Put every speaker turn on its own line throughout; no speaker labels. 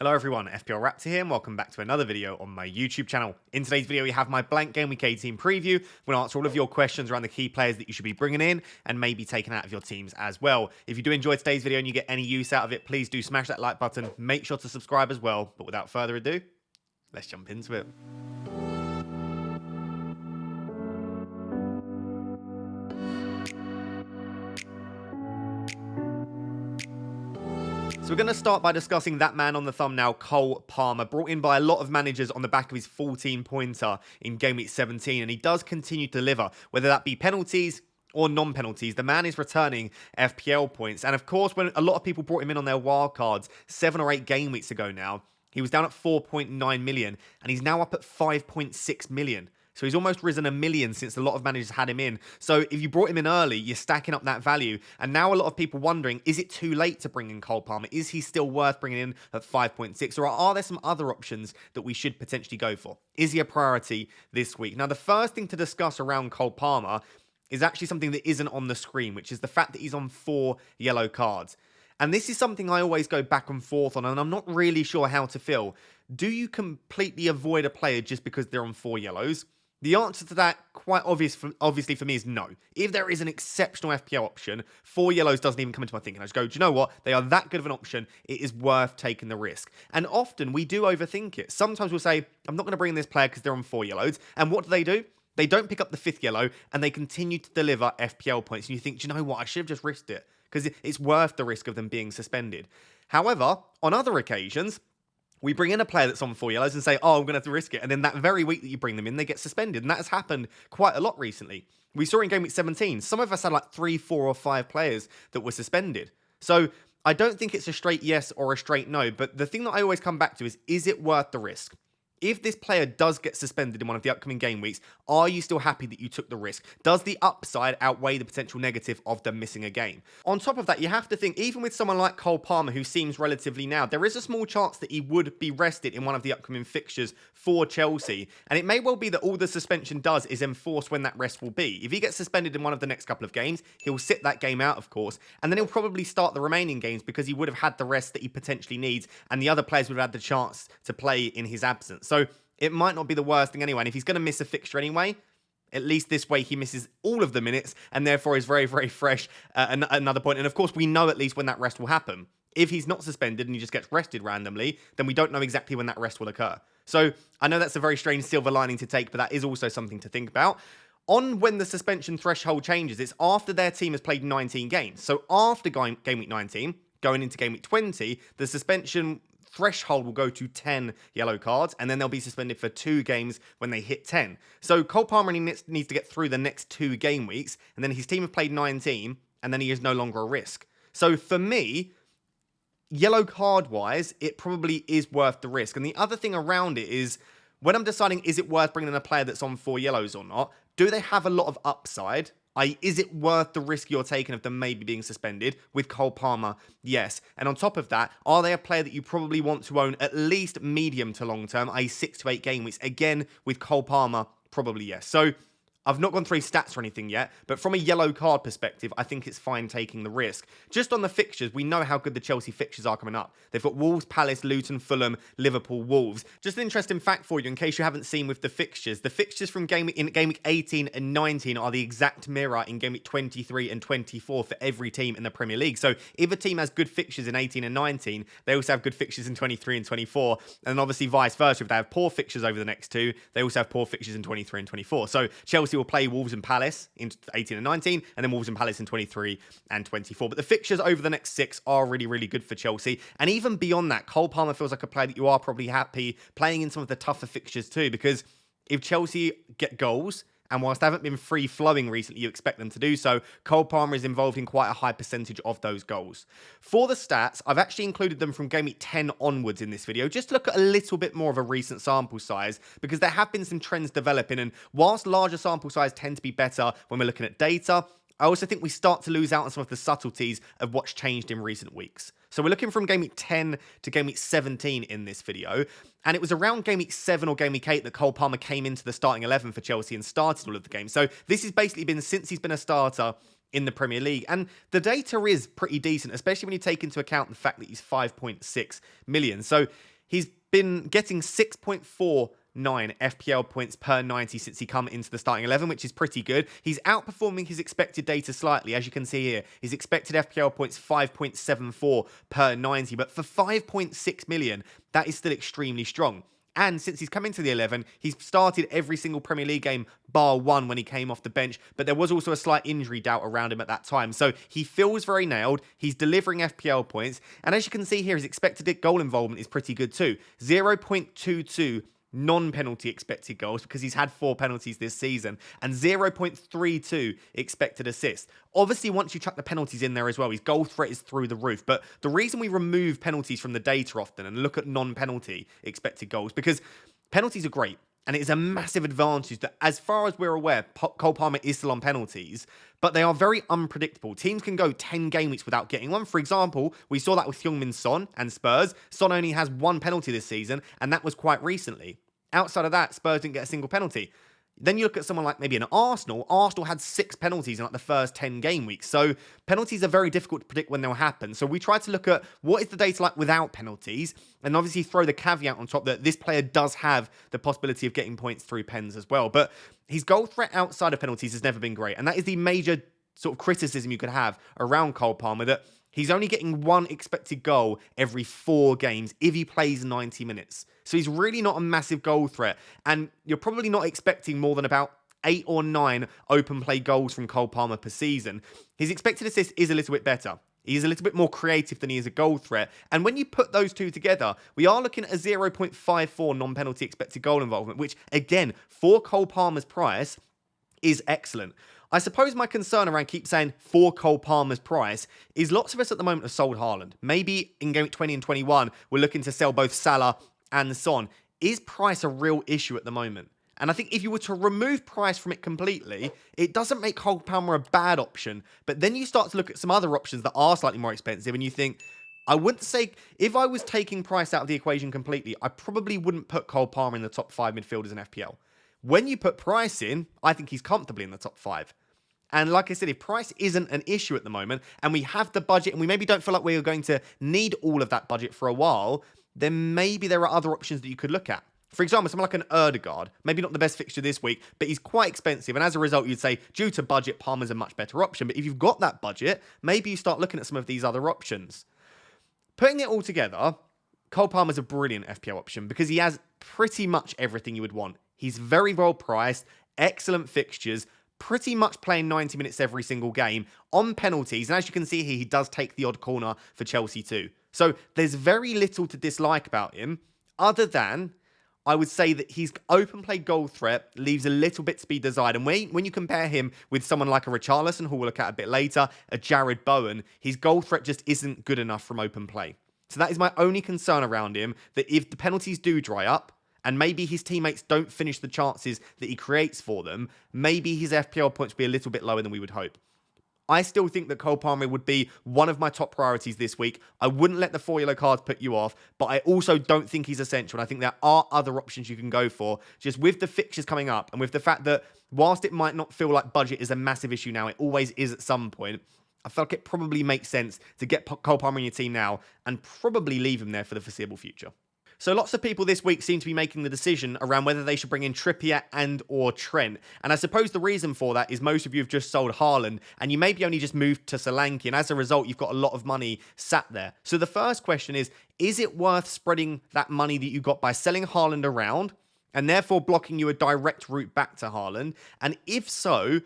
Hello everyone, FPL Raptor here and welcome back to another video on my YouTube channel. In today's video we have my blank Game Week 18 preview. We'll answer all of your questions around the key players that you should be bringing in and maybe taking out of your teams as well. If you do enjoy today's video and you get any use out of it, please do smash that like button, make sure to subscribe as well. But without further ado, let's jump into it. So we're going to start by discussing that man on the thumbnail, Cole Palmer, brought in by a lot of managers on the back of his 14-pointer in Game Week 17, and he does continue to deliver, whether that be penalties or non-penalties. The man is returning FPL points, and of course, when a lot of people brought him in on their wildcards 7 or 8 game weeks ago now, he was down at 4.9 million, and he's now up at 5.6 million. So he's almost risen 1 million since a lot of managers had him in. So if you brought him in early, you're stacking up that value. And now a lot of people wondering, is it too late to bring in Cole Palmer? Is he still worth bringing in at 5.6? Or are there some other options that we should potentially go for? Is he a priority this week? Now, the first thing to discuss around Cole Palmer is actually something that isn't on the screen, which is the fact that he's on 4 yellow cards. And this is something I always go back and forth on, and I'm not really sure how to feel. Do you completely avoid a player just because they're on 4 yellows? The answer to that, quite obviously for me, is no. If there is an exceptional FPL option, 4 yellows doesn't even come into my thinking. I just go, do you know what? They are that good of an option. It is worth taking the risk. And often we do overthink it. Sometimes we'll say, I'm not going to bring in this player because they're on 4 yellows. And what do? They don't pick up the 5th yellow and they continue to deliver FPL points. And you think, do you know what? I should have just risked it because it's worth the risk of them being suspended. However, on other occasions, we bring in a player that's on 4 yellows and say, oh, I'm going to have to risk it. And then that very week that you bring them in, they get suspended. And that has happened quite a lot recently. We saw in Game Week 17, some of us had like 3, 4 or 5 players that were suspended. So I don't think it's a straight yes or a straight no. But the thing that I always come back to is it worth the risk? If this player does get suspended in one of the upcoming game weeks, are you still happy that you took the risk? Does the upside outweigh the potential negative of them missing a game? On top of that, you have to think, even with someone like Cole Palmer, who seems relatively now, there is a small chance that he would be rested in one of the upcoming fixtures for Chelsea. And it may well be that all the suspension does is enforce when that rest will be. If he gets suspended in one of the next couple of games, he'll sit that game out, of course, and then he'll probably start the remaining games because he would have had the rest that he potentially needs, and the other players would have had the chance to play in his absence. So it might not be the worst thing anyway. And if he's going to miss a fixture anyway, at least this way he misses all of the minutes and therefore is very, very fresh at another point. And of course, we know at least when that rest will happen. If he's not suspended and he just gets rested randomly, then we don't know exactly when that rest will occur. So I know that's a very strange silver lining to take, but that is also something to think about. On when the suspension threshold changes, it's after their team has played 19 games. So after Game Week 19, going into Game Week 20, the suspension threshold will go to 10 yellow cards, and then they'll be suspended for 2 games when they hit 10. So Cole Palmer needs to get through the next 2 game weeks, and then his team have played 19, and then he is no longer a risk. So for me, yellow card-wise, it probably is worth the risk. And the other thing around it is, when I'm deciding is it worth bringing in a player that's on 4 yellows or not, do they have a lot of upside? Is it worth the risk you're taking of them maybe being suspended? With Cole Palmer, yes. And on top of that, are they a player that you probably want to own at least medium to long term, i.e. 6 to 8 game weeks? Again, with Cole Palmer, probably yes. So I've not gone through stats or anything yet, but from a yellow card perspective, I think it's fine taking the risk. Just on the fixtures, we know how good the Chelsea fixtures are coming up. They've got Wolves, Palace, Luton, Fulham, Liverpool, Wolves. Just an interesting fact for you, in case you haven't seen with the fixtures from Game Week 18 and 19 are the exact mirror in Game Week 23 and 24 for every team in the Premier League. So if a team has good fixtures in 18 and 19, they also have good fixtures in 23 and 24. And obviously vice versa, if they have poor fixtures over the next 2, they also have poor fixtures in 23 and 24. So Chelsea will play Wolves and Palace in 18 and 19, and then Wolves and Palace in 23 and 24. But the fixtures over the next 6 are really, really good for Chelsea. And even beyond that, Cole Palmer feels like a player that you are probably happy playing in some of the tougher fixtures too, because if Chelsea get goals, and whilst they haven't been free-flowing recently, you expect them to do so, Cole Palmer is involved in quite a high percentage of those goals. For the stats, I've actually included them from Game Week 10 onwards in this video, just to look at a little bit more of a recent sample size, because there have been some trends developing, and whilst larger sample size tend to be better when we're looking at data, I also think we start to lose out on some of the subtleties of what's changed in recent weeks. So we're looking from Game Week 10 to Game Week 17 in this video. And it was around Game Week 7 or Game Week 8 that Cole Palmer came into the starting 11 for Chelsea and started all of the games. So this has basically been since he's been a starter in the Premier League. And the data is pretty decent, especially when you take into account the fact that he's 5.6 million. So He's been getting 6.49 FPL points per 90 since he come into the starting 11, which is pretty good. He's outperforming his expected data slightly, as you can see here. His expected FPL points 5.74 per 90, but for 5.6 million, that is still extremely strong. And since he's come into the 11, he's started every single Premier League game bar one when he came off the bench. But there was also a slight injury doubt around him at that time. So he feels very nailed. He's delivering FPL points. And as you can see here, his expected goal involvement is pretty good too. 0.22 non-penalty expected goals because he's had 4 penalties this season, and 0.32 expected assists. Obviously, once you chuck the penalties in there as well, his goal threat is through the roof. But the reason we remove penalties from the data often and look at non-penalty expected goals, because penalties are great. And it is a massive advantage that, as far as we're aware, Cole Palmer is still on penalties, but they are very unpredictable. Teams can go 10 game weeks without getting one. For example, we saw that with Heung-min Son and Spurs. Son only has 1 penalty this season, and that was quite recently. Outside of that, Spurs didn't get a single penalty. Then you look at someone like maybe an Arsenal. Arsenal had 6 penalties in like the first 10 game weeks. So penalties are very difficult to predict when they'll happen. So we try to look at what is the data like without penalties, and obviously throw the caveat on top that this player does have the possibility of getting points through pens as well. But his goal threat outside of penalties has never been great. And that is the major sort of criticism you could have around Cole Palmer, that he's only getting 1 expected goal every 4 games if he plays 90 minutes. So he's really not a massive goal threat. And you're probably not expecting more than about 8 or 9 open play goals from Cole Palmer per season. His expected assist is a little bit better. He's a little bit more creative than he is a goal threat. And when you put those two together, we are looking at a 0.54 non-penalty expected goal involvement, which, again, for Cole Palmer's price, is excellent. I suppose my concern around keep saying for Cole Palmer's price is lots of us at the moment have sold Haaland. Maybe in Game 20 and 21, we're looking to sell both Salah and Son. Is price a real issue at the moment? And I think if you were to remove price from it completely, it doesn't make Cole Palmer a bad option. But then you start to look at some other options that are slightly more expensive, and you think, I wouldn't say, if I was taking price out of the equation completely, I probably wouldn't put Cole Palmer in the top 5 midfielders in FPL. When you put price in, I think he's comfortably in the top 5. And like I said, if price isn't an issue at the moment, and we have the budget, and we maybe don't feel like we're going to need all of that budget for a while, then maybe there are other options that you could look at. For example, someone like an Ødegaard, maybe not the best fixture this week, but he's quite expensive. And as a result, you'd say, due to budget, Palmer's a much better option. But if you've got that budget, maybe you start looking at some of these other options. Putting it all together, Cole Palmer's a brilliant FPL option because he has pretty much everything you would want. He's very well priced, excellent fixtures, pretty much playing 90 minutes every single game on penalties. And as you can see here, he does take the odd corner for Chelsea too. So there's very little to dislike about him, other than I would say that his open play goal threat leaves a little bit to be desired. And when you compare him with someone like a Richarlison, who we'll look at a bit later, a Jared Bowen, his goal threat just isn't good enough from open play. So that is my only concern around him, that if the penalties do dry up, and maybe his teammates don't finish the chances that he creates for them, maybe his FPL points will be a little bit lower than we would hope. I still think that Cole Palmer would be one of my top priorities this week. I wouldn't let the 4 yellow cards put you off, but I also don't think he's essential. And I think there are other options you can go for, just with the fixtures coming up and with the fact that whilst it might not feel like budget is a massive issue now, it always is at some point. I feel like it probably makes sense to get Cole Palmer in your team now and probably leave him there for the foreseeable future. So lots of people this week seem to be making the decision around whether they should bring in Trippier and or Trent. And I suppose the reason for that is most of you have just sold Haaland and you maybe only just moved to Solanke. And as a result, you've got a lot of money sat there. So the first question is it worth spreading that money that you got by selling Haaland around and therefore blocking you a direct route back to Haaland? And if so,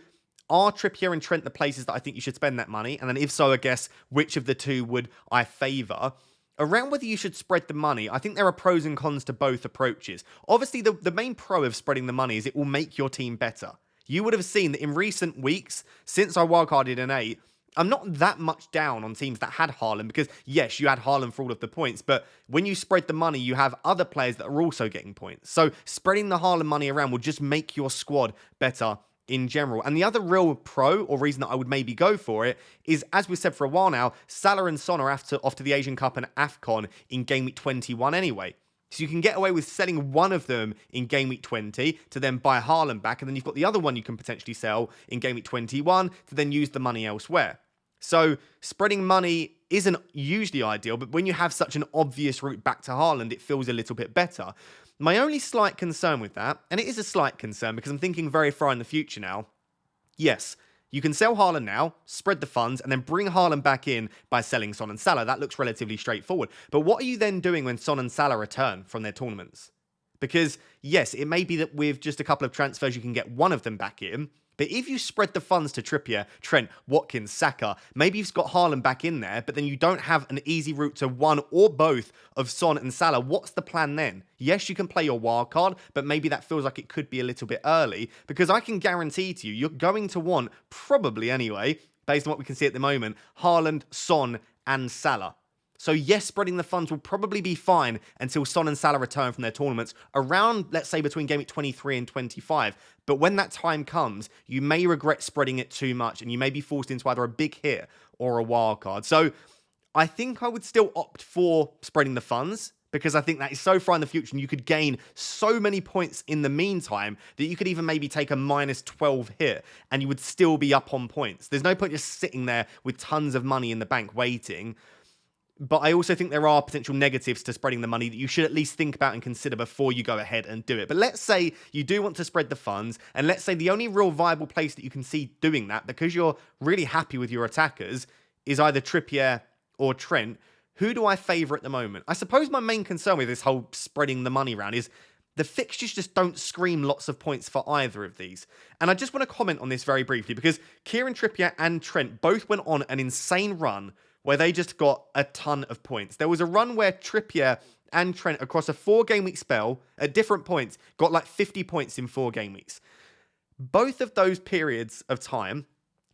are Trippier and Trent the places that I think you should spend that money? And then if so, I guess, which of the two would I favour? Around whether you should spread the money, I think there are pros and cons to both approaches. Obviously, the main pro of spreading the money is it will make your team better. You would have seen that in recent weeks, since I wildcarded in 8, I'm not that much down on teams that had Haaland because, yes, you had Haaland for all of the points, but when you spread the money, you have other players that are also getting points. So spreading the Haaland money around will just make your squad better in general. And the other real pro or reason that I would maybe go for it is, as we've said for a while now, Salah and Son are off to the Asian Cup and AFCON in Game Week 21 anyway. So you can get away with selling one of them in Game Week 20 to then buy Haaland back, and then you've got the other one you can potentially sell in Game Week 21 to then use the money elsewhere. So spreading money isn't usually ideal, but when you have such an obvious route back to Haaland, it feels a little bit better. My only slight concern with that, and it is a slight concern because I'm thinking very far in the future now, yes, you can sell Haaland now, spread the funds, and then bring Haaland back in by selling Son and Salah. That looks relatively straightforward. But what are you then doing when Son and Salah return from their tournaments? Because, yes, it may be that with just a couple of transfers, you can get one of them back in. But if you spread the funds to Trippier, Trent, Watkins, Saka, maybe you've got Haaland back in there, but then you don't have an easy route to one or both of Son and Salah. What's the plan then? Yes, you can play your wild card, but maybe that feels like it could be a little bit early, because I can guarantee to you, you're going to want, probably anyway, based on what we can see at the moment, Haaland, Son, and Salah. So yes, spreading the funds will probably be fine until Son and Salah return from their tournaments around, let's say, between Game Week 23 and 25. But when that time comes, you may regret spreading it too much and you may be forced into either a big hit or a wild card. So I think I would still opt for spreading the funds because I think that is so far in the future and you could gain so many points in the meantime that you could even maybe take a -12 hit and you would still be up on points. There's no point just sitting there with tons of money in the bank waiting. But I also think there are potential negatives to spreading the money that you should at least think about and consider before you go ahead and do it. But let's say you do want to spread the funds, and let's say the only real viable place that you can see doing that, because you're really happy with your attackers, is either Trippier or Trent. Who do I favour at the moment? I suppose my main concern with this whole spreading the money around is the fixtures just don't scream lots of points for either of these. And I just want to comment on this very briefly, because Kieran Trippier and Trent both went on an insane run where they just got a ton of points. There was a run where Trippier and Trent, across a 4-game week spell, at different points, got like 50 points in 4 game weeks. Both of those periods of time,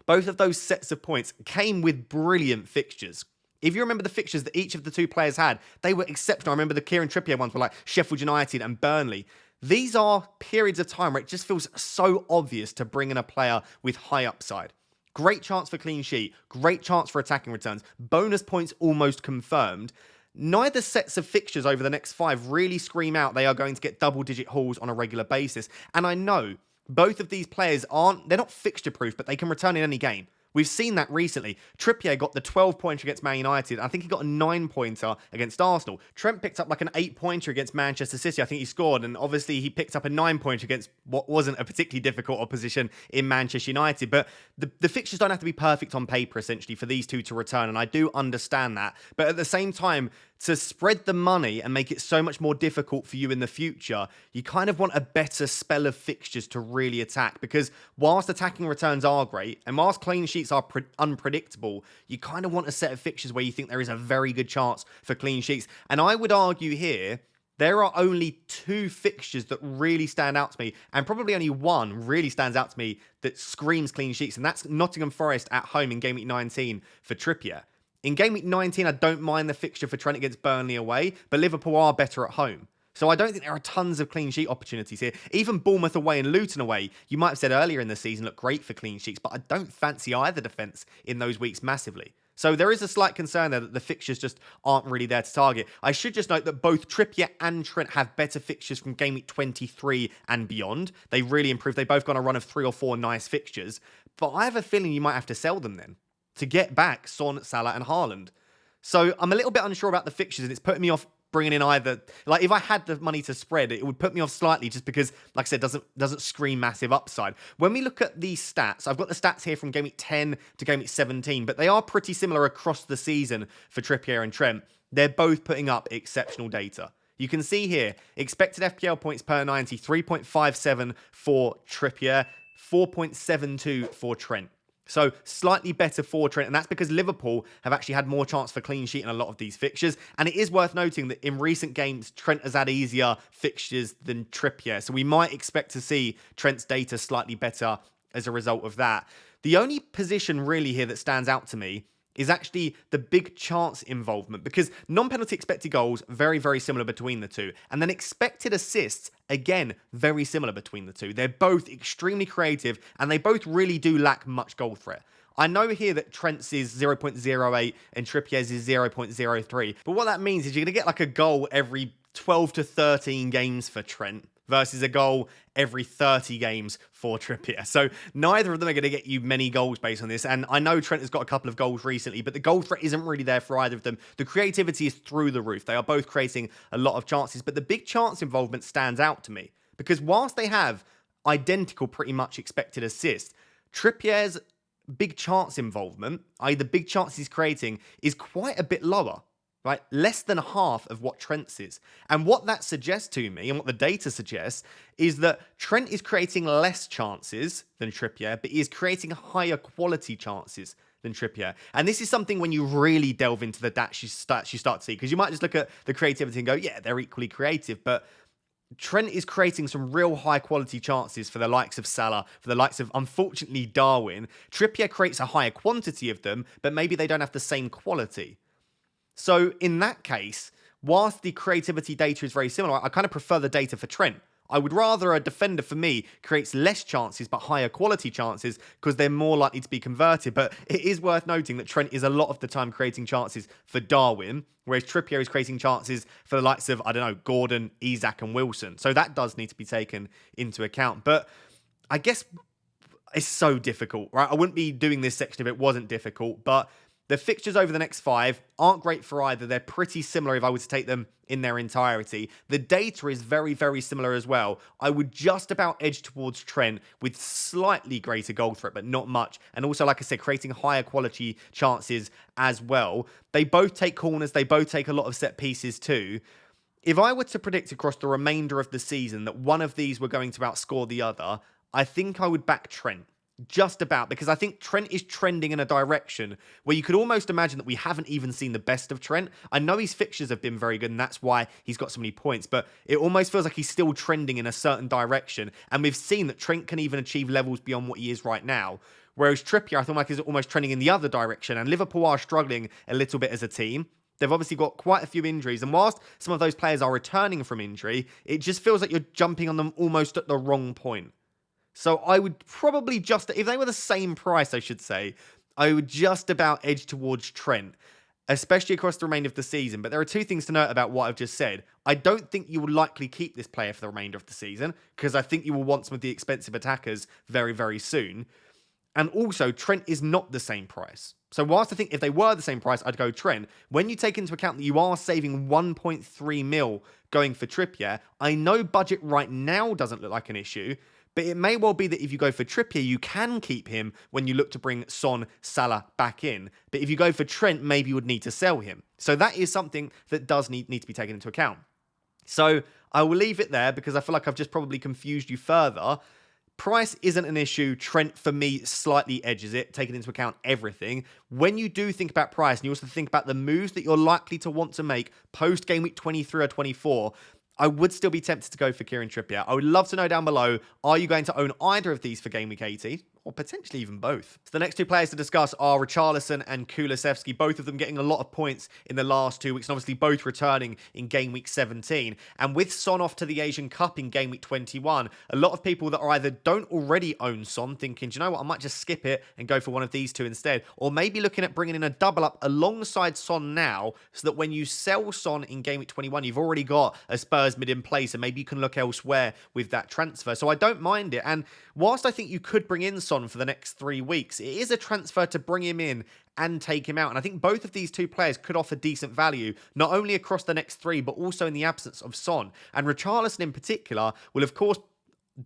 both of those sets of points came with brilliant fixtures. If you remember the fixtures that each of the two players had, they were exceptional. I remember the Kieran Trippier ones were like Sheffield United and Burnley. These are periods of time where it just feels so obvious to bring in a player with high upside. Great chance for clean sheet, great chance for attacking returns, bonus points almost confirmed. Neither sets of fixtures over the next 5 really scream out they are going to get double-digit hauls on a regular basis. And I know both of these players they're not fixture-proof, but they can return in any game. We've seen that recently. Trippier got the 12-pointer against Man United. I think he got a 9-pointer against Arsenal. Trent picked up like an 8-pointer against Manchester City. I think he scored. And obviously he picked up a 9-pointer against what wasn't a particularly difficult opposition in Manchester United. But the fixtures don't have to be perfect on paper, essentially, for these two to return. And I do understand that. But at the same time, to spread the money and make it so much more difficult for you in the future, you kind of want a better spell of fixtures to really attack. Because whilst attacking returns are great, and whilst clean sheets are unpredictable, you kind of want a set of fixtures where you think there is a very good chance for clean sheets. And I would argue here, there are only 2 fixtures that really stand out to me, and probably only one really stands out to me that screams clean sheets, and that's Nottingham Forest at home in Game Week 19 for Trippier. In Game Week 19, I don't mind the fixture for Trent against Burnley away, but Liverpool are better at home. So I don't think there are tons of clean sheet opportunities here. Even Bournemouth away and Luton away, you might have said earlier in the season, look great for clean sheets, but I don't fancy either defence in those weeks massively. So there is a slight concern there that the fixtures just aren't really there to target. I should just note that both Trippier and Trent have better fixtures from Game Week 23 and beyond. They really improved. They both got a run of 3 or 4 nice fixtures. But I have a feeling you might have to sell them then to get back Son, Salah and Haaland. So I'm a little bit unsure about the fixtures, and it's putting me off bringing in either. Like, if I had the money to spread, it would put me off slightly just because, like I said, doesn't scream massive upside. When we look at these stats, I've got the stats here from Game Week 10 to Game Week 17, but they are pretty similar across the season for Trippier and Trent. They're both putting up exceptional data. You can see here, expected FPL points per 90, 3.57 for Trippier, 4.72 for Trent. So slightly better for Trent, and that's because Liverpool have actually had more chance for clean sheet in a lot of these fixtures. And it is worth noting that in recent games, Trent has had easier fixtures than Trippier. So we might expect to see Trent's data slightly better as a result of that. The only position really here that stands out to me is actually the big chance involvement, because non-penalty expected goals, very, very similar between the two. And then expected assists, again, very similar between the two. They're both extremely creative, and they both really do lack much goal threat. I know here that Trent's is 0.08 and Trippier's is 0.03. But what that means is you're going to get like a goal every 12 to 13 games for Trent. versus a goal every 30 games for Trippier. So neither of them are going to get you many goals based on this. And I know Trent has got a couple of goals recently, but the goal threat isn't really there for either of them. The creativity is through the roof. They are both creating a lot of chances, but the big chance involvement stands out to me because whilst they have identical pretty much expected assists, Trippier's big chance involvement, i.e. the big chances he's creating, is quite a bit lower. Right? Less than half of what Trent's is. And what that suggests to me, and what the data suggests, is that Trent is creating less chances than Trippier, but he is creating higher quality chances than Trippier. And this is something when you really delve into the stats you start to see, because you might just look at the creativity and go, yeah, they're equally creative, but Trent is creating some real high quality chances for the likes of Salah, for the likes of, unfortunately, Darwin. Trippier creates a higher quantity of them, but maybe they don't have the same quality. So in that case, whilst the creativity data is very similar, I kind of prefer the data for Trent. I would rather a defender, for me, creates less chances but higher quality chances because they're more likely to be converted. But it is worth noting that Trent is a lot of the time creating chances for Darwin, whereas Trippier is creating chances for the likes of, Gordon, Isak and Wilson. So that does need to be taken into account. But I guess it's so difficult, right? I wouldn't be doing this section if it wasn't difficult, but the fixtures over the next 5 aren't great for either. They're pretty similar if I were to take them in their entirety. The data is very, very similar as well. I would just about edge towards Trent with slightly greater goal threat, but not much. And also, like I said, creating higher quality chances as well. They both take corners. They both take a lot of set pieces too. If I were to predict across the remainder of the season that one of these were going to outscore the other, I think I would back Trent. Just about, because I think Trent is trending in a direction where you could almost imagine that we haven't even seen the best of Trent. I know his fixtures have been very good and that's why he's got so many points, but it almost feels like he's still trending in a certain direction. And we've seen that Trent can even achieve levels beyond what he is right now. Whereas Trippier, I feel like, is almost trending in the other direction. And Liverpool are struggling a little bit as a team. They've obviously got quite a few injuries. And whilst some of those players are returning from injury, it just feels like you're jumping on them almost at the wrong point. So I would probably just, if they were the same price, I should say, I would just about edge towards Trent, especially across the remainder of the season. But there are two things to note about what I've just said. I don't think you will likely keep this player for the remainder of the season, because I think you will want some of the expensive attackers very, very soon. And also, Trent is not the same price. So whilst I think if they were the same price, I'd go Trent. When you take into account that you are saving 1.3 mil going for Trippier, I know budget right now doesn't look like an issue, but it may well be that if you go for Trippier, you can keep him when you look to bring Son, Salah back in. But if you go for Trent, maybe you would need to sell him. So that is something that does need to be taken into account. So I will leave it there because I feel like I've just probably confused you further. Price isn't an issue. Trent, for me, slightly edges it, taking into account everything. When you do think about price, and you also think about the moves that you're likely to want to make post Game Week 23 or 24, I would still be tempted to go for Kieran Trippier. I would love to know down below, are you going to own either of these for Game Week 18? Or potentially even both. So the next two players to discuss are Richarlison and Kulusevski, both of them getting a lot of points in the last 2 weeks, and obviously both returning in Game Week 17. And with Son off to the Asian Cup in Game Week 21, a lot of people that are either don't already own Son thinking, do you know what, I might just skip it and go for one of these two instead, or maybe looking at bringing in a double up alongside Son now, so that when you sell Son in Game Week 21, you've already got a Spurs mid in place, and maybe you can look elsewhere with that transfer. So I don't mind it. And whilst I think you could bring in Son for the next 3 weeks, it is a transfer to bring him in and take him out. And I think both of these two players could offer decent value, not only across the next 3, but also in the absence of Son. And Richarlison in particular will, of course,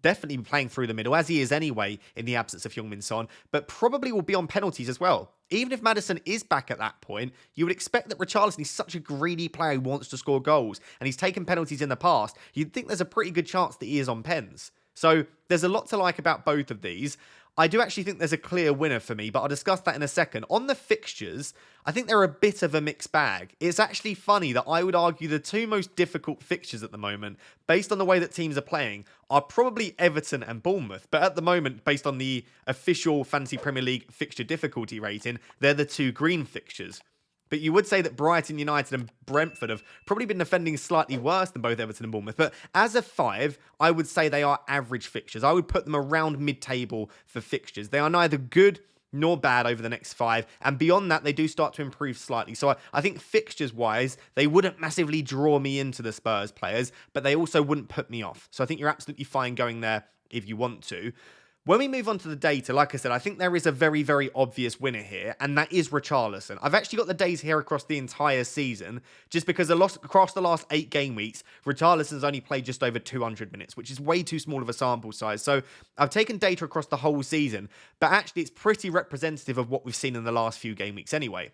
definitely be playing through the middle, as he is anyway in the absence of Heung-min Son, but probably will be on penalties as well. Even if Maddison is back at that point, you would expect that Richarlison is such a greedy player who wants to score goals, and he's taken penalties in the past. You'd think there's a pretty good chance that he is on pens. So there's a lot to like about both of these. I do actually think there's a clear winner for me, but I'll discuss that in a second. On the fixtures, I think they're a bit of a mixed bag. It's actually funny that I would argue the two most difficult fixtures at the moment, based on the way that teams are playing, are probably Everton and Bournemouth. But at the moment, based on the official Fantasy Premier League fixture difficulty rating, they're the two green fixtures. But you would say that Brighton, United and Brentford have probably been defending slightly worse than both Everton and Bournemouth. But as a 5, I would say they are average fixtures. I would put them around mid-table for fixtures. They are neither good nor bad over the next 5. And beyond that, they do start to improve slightly. So I think fixtures-wise, they wouldn't massively draw me into the Spurs players, but they also wouldn't put me off. So I think you're absolutely fine going there if you want to. When we move on to the data, like I said, I think there is a very, very obvious winner here, and that is Richarlison. I've actually got the days here across the entire season, just because across the last 8 game weeks, Richarlison's only played just over 200 minutes, which is way too small of a sample size. So I've taken data across the whole season, but actually it's pretty representative of what we've seen in the last few game weeks anyway.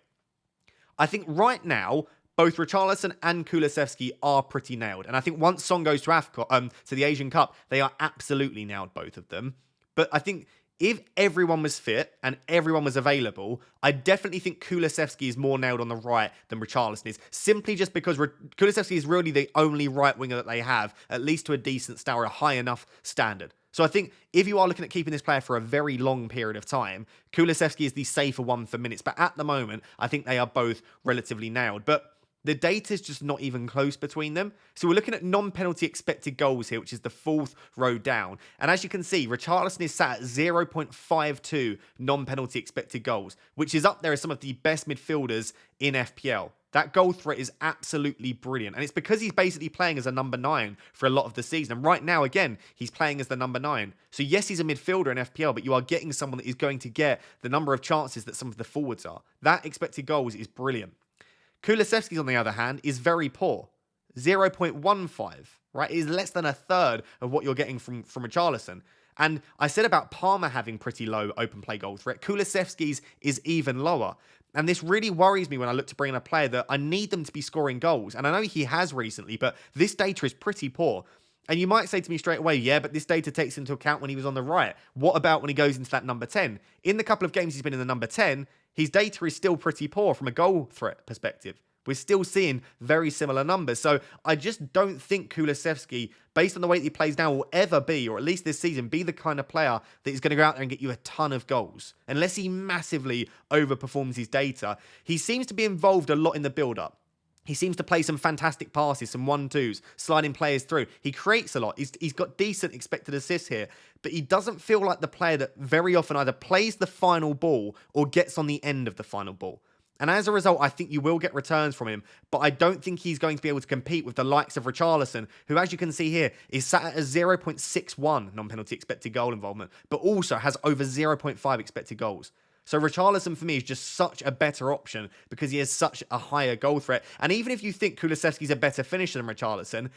I think right now, both Richarlison and Kulusevski are pretty nailed. And I think once Son goes to the Asian Cup, they are absolutely nailed, both of them. But I think if everyone was fit and everyone was available, I definitely think Kulusevski is more nailed on the right than Richarlison is. Simply just because Kulusevski is really the only right winger that they have, at least to a decent standard, or a high enough standard. So I think if you are looking at keeping this player for a very long period of time, Kulusevski is the safer one for minutes. But at the moment, I think they are both relatively nailed. But the data is just not even close between them. So we're looking at non-penalty expected goals here, which is the 4th row down. And as you can see, Richarlison is sat at 0.52 non-penalty expected goals, which is up there as some of the best midfielders in FPL. That goal threat is absolutely brilliant. And it's because he's basically playing as a number 9 for a lot of the season. And right now, again, he's playing as the number 9. So yes, he's a midfielder in FPL, but you are getting someone that is going to get the number of chances that some of the forwards are. That expected goals is brilliant. Kulusevski, on the other hand, is very poor. 0.15, right? It is less than a third of what you're getting from Richarlison. And I said about Palmer having pretty low open play goal threat. Kulusevski's is even lower. And this really worries me when I look to bring in a player that I need them to be scoring goals. And I know he has recently, but this data is pretty poor. And you might say to me straight away, yeah, but this data takes into account when he was on the right. What about when he goes into that number 10? In the couple of games he's been in the number 10, his data is still pretty poor from a goal threat perspective. We're still seeing very similar numbers. So I just don't think Kulusevski, based on the way that he plays now, will ever be, or at least this season, be the kind of player that is going to go out there and get you a ton of goals. Unless he massively overperforms his data. He seems to be involved a lot in the build-up. He seems to play some fantastic passes, some 1-2s, sliding players through. He creates a lot. He's got decent expected assists here, but he doesn't feel like the player that very often either plays the final ball or gets on the end of the final ball. And as a result, I think you will get returns from him, but I don't think he's going to be able to compete with the likes of Richarlison, who, as you can see here, is sat at a 0.61 non-penalty expected goal involvement, but also has over 0.5 expected goals. So Richarlison, for me, is just such a better option because he has such a higher goal threat. And even if you think Kulusevski's a better finisher than Richarlison,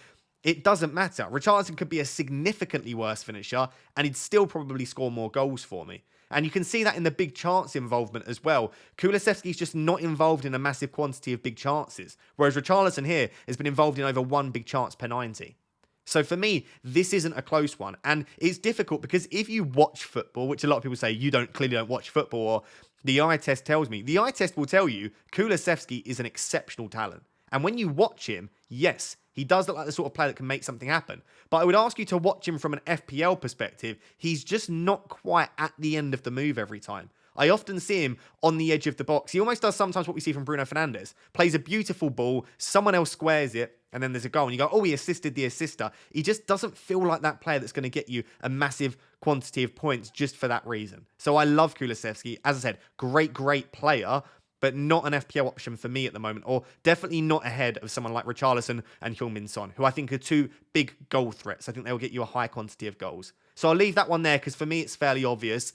it doesn't matter. Richarlison could be a significantly worse finisher, and he'd still probably score more goals for me. And you can see that in the big chance involvement as well. Kulusevski's just not involved in a massive quantity of big chances, whereas Richarlison here has been involved in over 1 big chance per 90. So for me, this isn't a close one. And it's difficult because if you watch football, which a lot of people say you clearly don't watch football, or the eye test tells me, the eye test will tell you Kulusevski is an exceptional talent. And when you watch him, yes, he does look like the sort of player that can make something happen. But I would ask you to watch him from an FPL perspective. He's just not quite at the end of the move every time. I often see him on the edge of the box. He almost does sometimes what we see from Bruno Fernandes. Plays a beautiful ball, someone else squares it, and then there's a goal. And you go, oh, he assisted the assister. He just doesn't feel like that player that's going to get you a massive quantity of points just for that reason. So I love Kulusevski. As I said, great player, but not an FPL option for me at the moment, or definitely not ahead of someone like Richarlison and Heung-min Son, who I think are 2 big goal threats. I think they'll get you a high quantity of goals. So I'll leave that one there because for me, it's fairly obvious.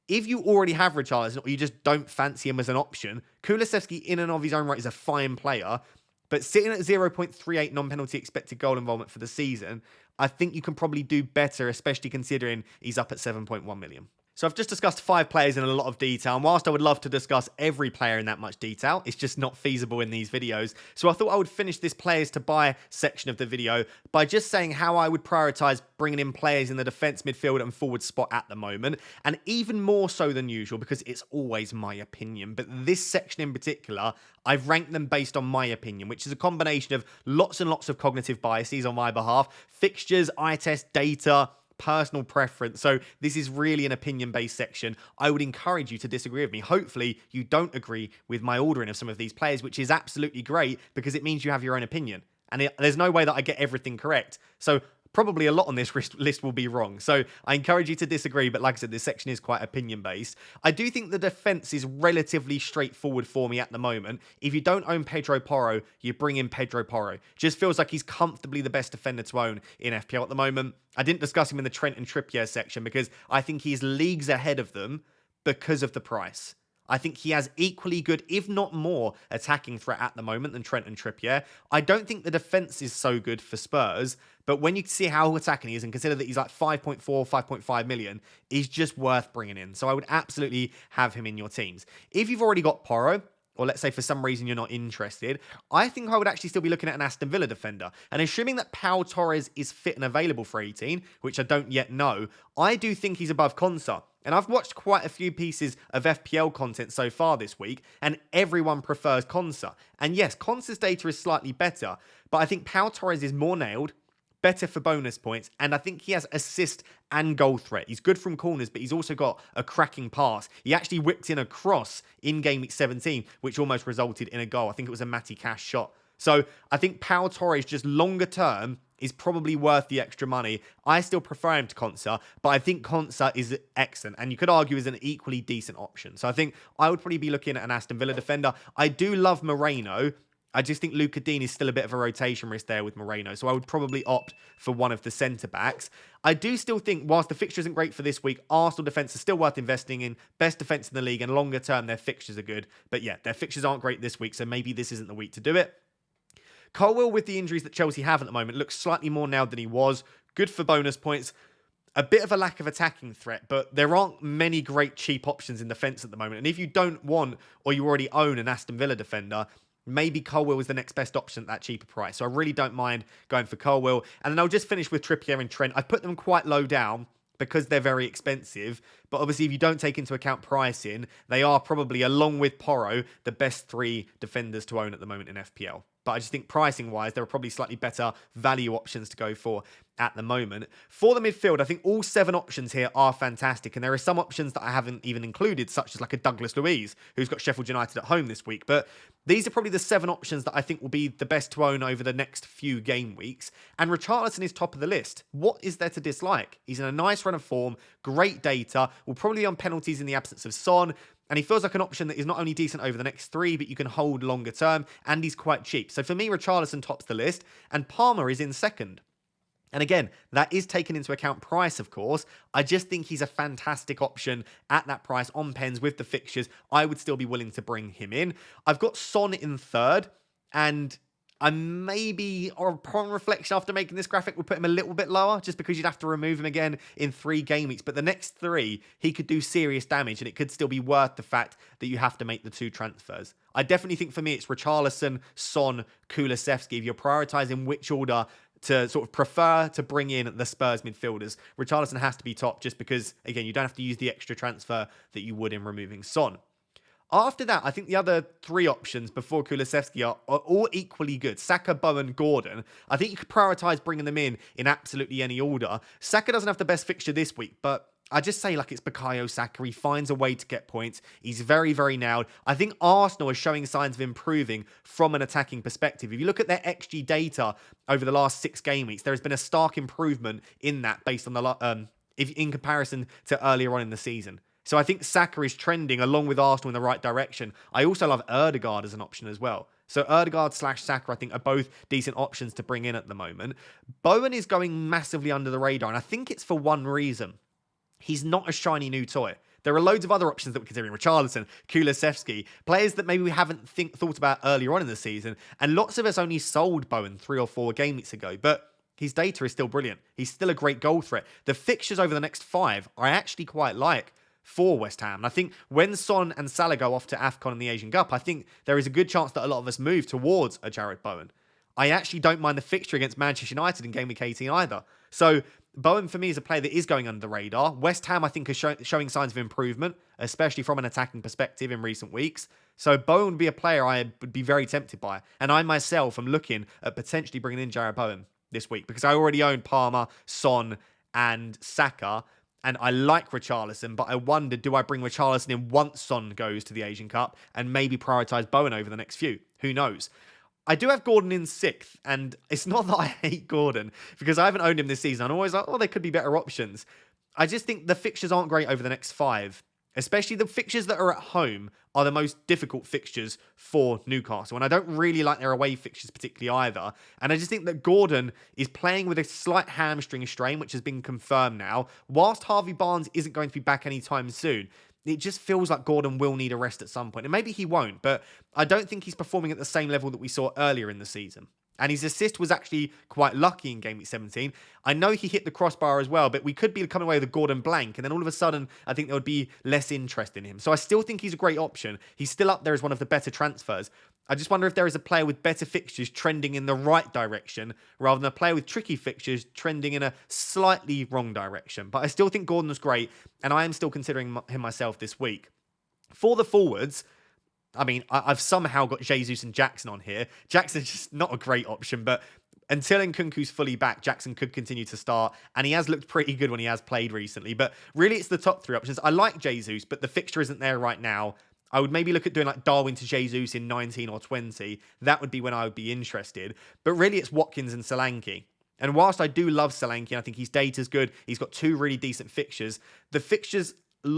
If you already have Richarlison or you just don't fancy him as an option, Kulusevski in and of his own right is a fine player, but sitting at 0.38 non-penalty expected goal involvement for the season, I think you can probably do better, especially considering he's up at 7.1 million. So I've just discussed 5 players in a lot of detail, and whilst I would love to discuss every player in that much detail, it's just not feasible in these videos. So I thought I would finish this players to buy section of the video by just saying how I would prioritise bringing in players in the defence, midfield and forward spot at the moment, and even more so than usual because it's always my opinion. But this section in particular, I've ranked them based on my opinion, which is a combination of lots and lots of cognitive biases on my behalf, fixtures, eye test, data, personal preference. So this is really an opinion-based section. I would encourage you to disagree with me. Hopefully you don't agree with my ordering of some of these players, which is absolutely great because it means you have your own opinion. And there's no way that I get everything correct. So probably a lot on this list will be wrong. So I encourage you to disagree, but like I said, this section is quite opinion-based. I do think the defense is relatively straightforward for me at the moment. If you don't own Pedro Porro, you bring in Pedro Porro. Just feels like he's comfortably the best defender to own in FPL at the moment. I didn't discuss him in the Trent and Trippier section because I think he's leagues ahead of them because of the price. I think he has equally good, if not more, attacking threat at the moment than Trent and Trippier. I don't think the defense is so good for Spurs, but when you see how attacking he is and consider that he's like 5.4, 5.5 million, he's just worth bringing in. So I would absolutely have him in your teams. If you've already got Porro, or let's say for some reason you're not interested, I think I would actually still be looking at an Aston Villa defender. And assuming that Pau Torres is fit and available for 18, which I don't yet know, I do think he's above Konsa. And I've watched quite a few pieces of FPL content so far this week, and everyone prefers Konsa. And yes, Konsa's data is slightly better, but I think Pau Torres is more nailed, better for bonus points, and I think he has assist and goal threat. He's good from corners, but he's also got a cracking pass. He actually whipped in a cross in Gameweek 17, which almost resulted in a goal. I think it was a Matty Cash shot. So I think Pau Torres, just longer term, is probably worth the extra money. I still prefer him to Konsa, but I think Konsa is excellent, and you could argue is an equally decent option. So I think I would probably be looking at an Aston Villa defender. I do love Moreno. I just think Luca Dean is still a bit of a rotation risk there with Moreno, so I would probably opt for one of the centre-backs. I do still think, whilst the fixture isn't great for this week, Arsenal defence is still worth investing in. Best defence in the league, and longer term, their fixtures are good. But yeah, their fixtures aren't great this week, so maybe this isn't the week to do it. Colwill, with the injuries that Chelsea have at the moment, looks slightly more nailed than he was. Good for bonus points. A bit of a lack of attacking threat, but there aren't many great cheap options in defence at the moment. And if you don't want, or you already own an Aston Villa defender, maybe Colwill is the next best option at that cheaper price. So I really don't mind going for Colwill. And then I'll just finish with Trippier and Trent. I put them quite low down because they're very expensive. But obviously, if you don't take into account pricing, they are probably, along with Porro, the best three defenders to own at the moment in FPL. But I just think pricing-wise, there are probably slightly better value options to go for at the moment. For the midfield, I think all 7 options here are fantastic. And there are some options that I haven't even included, such as like a Douglas Luiz, who's got Sheffield United at home this week. But these are probably the 7 options that I think will be the best to own over the next few game weeks. And Richarlison is top of the list. What is there to dislike? He's in a nice run of form, great data, will probably be on penalties in the absence of Son. And he feels like an option that is not only decent over the next 3, but you can hold longer term, and he's quite cheap. So for me, Richarlison tops the list, and Palmer is in second. And again, that is taken into account price, of course. I just think he's a fantastic option at that price on pens with the fixtures. I would still be willing to bring him in. I've got Son in third, and I maybe, or upon reflection after making this graphic, would put him a little bit lower, just because you'd have to remove him again in 3 game weeks. But the next 3, he could do serious damage, and it could still be worth the fact that you have to make the 2 transfers. I definitely think for me, it's Richarlison, Son, Kulusevski. If you're prioritising which order to sort of prefer to bring in the Spurs midfielders, Richarlison has to be top, just because, again, you don't have to use the extra transfer that you would in removing Son. After that, I think the other 3 options before Kulusevski are all equally good. Saka, Bowen, Gordon. I think you could prioritise bringing them in absolutely any order. Saka doesn't have the best fixture this week, but I just say like it's Bukayo Saka. He finds a way to get points. He's very, very nailed. I think Arsenal is showing signs of improving from an attacking perspective. If you look at their XG data over the last 6 game weeks, there has been a stark improvement in that based on the in comparison to earlier on in the season. So I think Saka is trending along with Arsenal in the right direction. I also love Ødegaard as an option as well. So Ødegaard / Saka, I think, are both decent options to bring in at the moment. Bowen is going massively under the radar, and I think it's for one reason. He's not a shiny new toy. There are loads of other options that we're considering. Richarlison, Kulusevski, players that maybe we haven't thought about earlier on in the season. And lots of us only sold Bowen 3 or 4 game weeks ago. But his data is still brilliant. He's still a great goal threat. The fixtures over the next 5 I actually quite like for West Ham. And I think when Son and Salah go off to AFCON and the Asian Cup, I think there is a good chance that a lot of us move towards a Jared Bowen. I actually don't mind the fixture against Manchester United in Gameweek 18 either. So Bowen for me is a player that is going under the radar. West Ham I think are showing signs of improvement, especially from an attacking perspective in recent weeks. So Bowen would be a player I would be very tempted by. And I myself am looking at potentially bringing in Jared Bowen this week because I already own Palmer, Son and Saka. And I like Richarlison, but I wonder, do I bring Richarlison in once Son goes to the Asian Cup and maybe prioritise Bowen over the next few? Who knows? I do have Gordon in 6th, and it's not that I hate Gordon, because I haven't owned him this season. I'm always like, oh, there could be better options. I just think the fixtures aren't great over the next 5. Especially the fixtures that are at home are the most difficult fixtures for Newcastle. And I don't really like their away fixtures particularly either. And I just think that Gordon is playing with a slight hamstring strain, which has been confirmed now. Whilst Harvey Barnes isn't going to be back anytime soon, it just feels like Gordon will need a rest at some point. And maybe he won't, but I don't think he's performing at the same level that we saw earlier in the season. And his assist was actually quite lucky in Game Week 17. I know he hit the crossbar as well, but we could be coming away with a Gordon blank. And then all of a sudden, I think there would be less interest in him. So I still think he's a great option. He's still up there as one of the better transfers. I just wonder if there is a player with better fixtures trending in the right direction rather than a player with tricky fixtures trending in a slightly wrong direction. But I still think Gordon's great, and I am still considering him myself this week. For the forwards, I mean, I've somehow got Jesus and Jackson on here. Jackson's just not a great option, but until Nkunku's fully back, Jackson could continue to start, and he has looked pretty good when he has played recently. But really, it's the top 3 options. I like Jesus, but the fixture isn't there right now. I would maybe look at doing like Darwin to Jesus in 19 or 20. That would be when I would be interested. But really, it's Watkins and Solanke. And whilst I do love Solanke, and I think his data's good, he's got 2 really decent fixtures. The fixtures,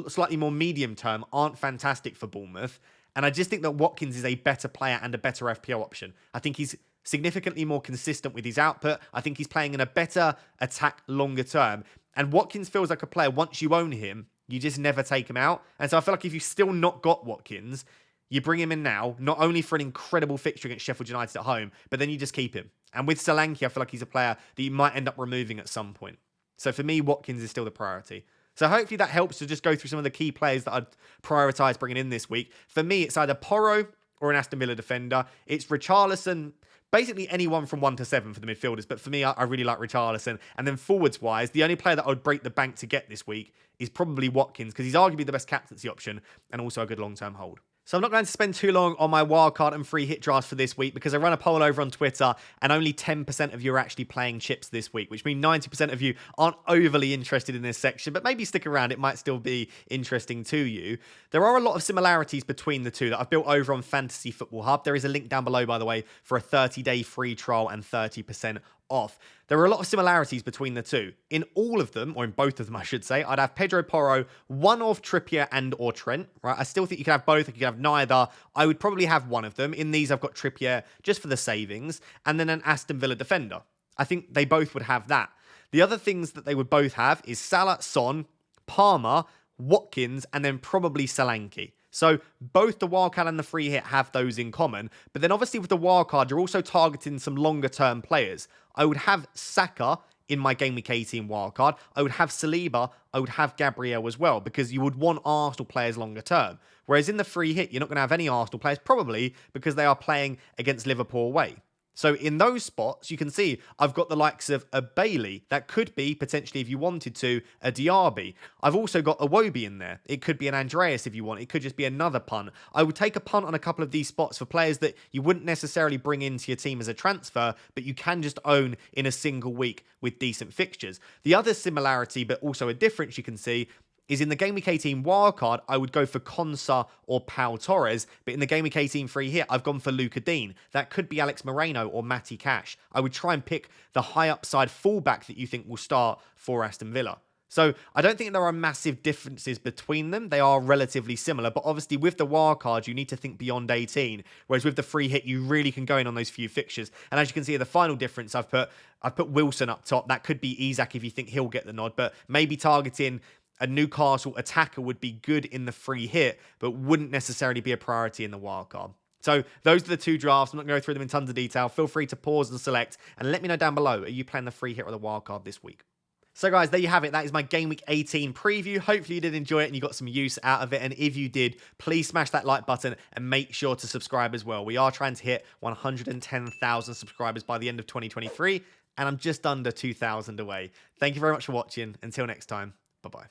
slightly more medium term, aren't fantastic for Bournemouth. And I just think that Watkins is a better player and a better FPL option. I think he's significantly more consistent with his output. I think he's playing in a better attack longer term. And Watkins feels like a player, once you own him, you just never take him out. And so I feel like if you've still not got Watkins, you bring him in now, not only for an incredible fixture against Sheffield United at home, but then you just keep him. And with Solanke, I feel like he's a player that you might end up removing at some point. So for me, Watkins is still the priority. So hopefully that helps to just go through some of the key players that I'd prioritise bringing in this week. For me, it's either Porro or an Aston Villa defender. It's Richarlison, basically anyone from 1 to 7 for the midfielders. But for me, I really like Richarlison. And then forwards-wise, the only player that I would break the bank to get this week is probably Watkins, because he's arguably the best captaincy option and also a good long-term hold. So I'm not going to spend too long on my wildcard and free hit drafts for this week, because I run a poll over on Twitter and only 10% of you are actually playing chips this week, which means 90% of you aren't overly interested in this section, but maybe stick around. It might still be interesting to you. There are a lot of similarities between the two that I've built over on Fantasy Football Hub. There is a link down below, by the way, for a 30-day free trial and 30% off. There are a lot of similarities between the two. In all of them, or in both of them, I should say, I'd have Pedro Porro, one of Trippier and or Trent, right? I still think you can have both, you can have neither. I would probably have one of them. In these, I've got Trippier just for the savings, and then an Aston Villa defender. I think they both would have that. The other things that they would both have is Salah, Son, Palmer, Watkins, and then probably Solanke. So both the wildcard and the free hit have those in common. But then obviously with the wildcard, you're also targeting some longer term players. I would have Saka in my Game Week 18 wildcard. I would have Saliba. I would have Gabriel as well, because you would want Arsenal players longer term. Whereas in the free hit, you're not going to have any Arsenal players, probably because they are playing against Liverpool away. So in those spots, you can see I've got the likes of a Bailey. That could be, potentially, if you wanted to, a Diaby. I've also got a Wobie in there. It could be an Andreas if you want. It could just be another punt. I would take a punt on a couple of these spots for players that you wouldn't necessarily bring into your team as a transfer, but you can just own in a single week with decent fixtures. The other similarity, but also a difference you can see, is in the Game Week 18 wildcard, I would go for Konsa or Pau Torres. But in the Game Week 18 free hit, I've gone for Luca Dean. That could be Alex Moreno or Matty Cash. I would try and pick the high upside fullback that you think will start for Aston Villa. So I don't think there are massive differences between them. They are relatively similar. But obviously with the wildcard, you need to think beyond 18. Whereas with the free hit, you really can go in on those few fixtures. And as you can see, the final difference, I've put Wilson up top. That could be Isak if you think he'll get the nod. But maybe targeting a Newcastle attacker would be good in the free hit, but wouldn't necessarily be a priority in the wildcard. So those are the two drafts. I'm not going to go through them in tons of detail. Feel free to pause and select, and let me know down below, are you playing the free hit or the wildcard this week? So guys, there you have it. That is my Game Week 18 preview. Hopefully you did enjoy it and you got some use out of it. And if you did, please smash that like button and make sure to subscribe as well. We are trying to hit 110,000 subscribers by the end of 2023, and I'm just under 2,000 away. Thank you very much for watching. Until next time, bye-bye.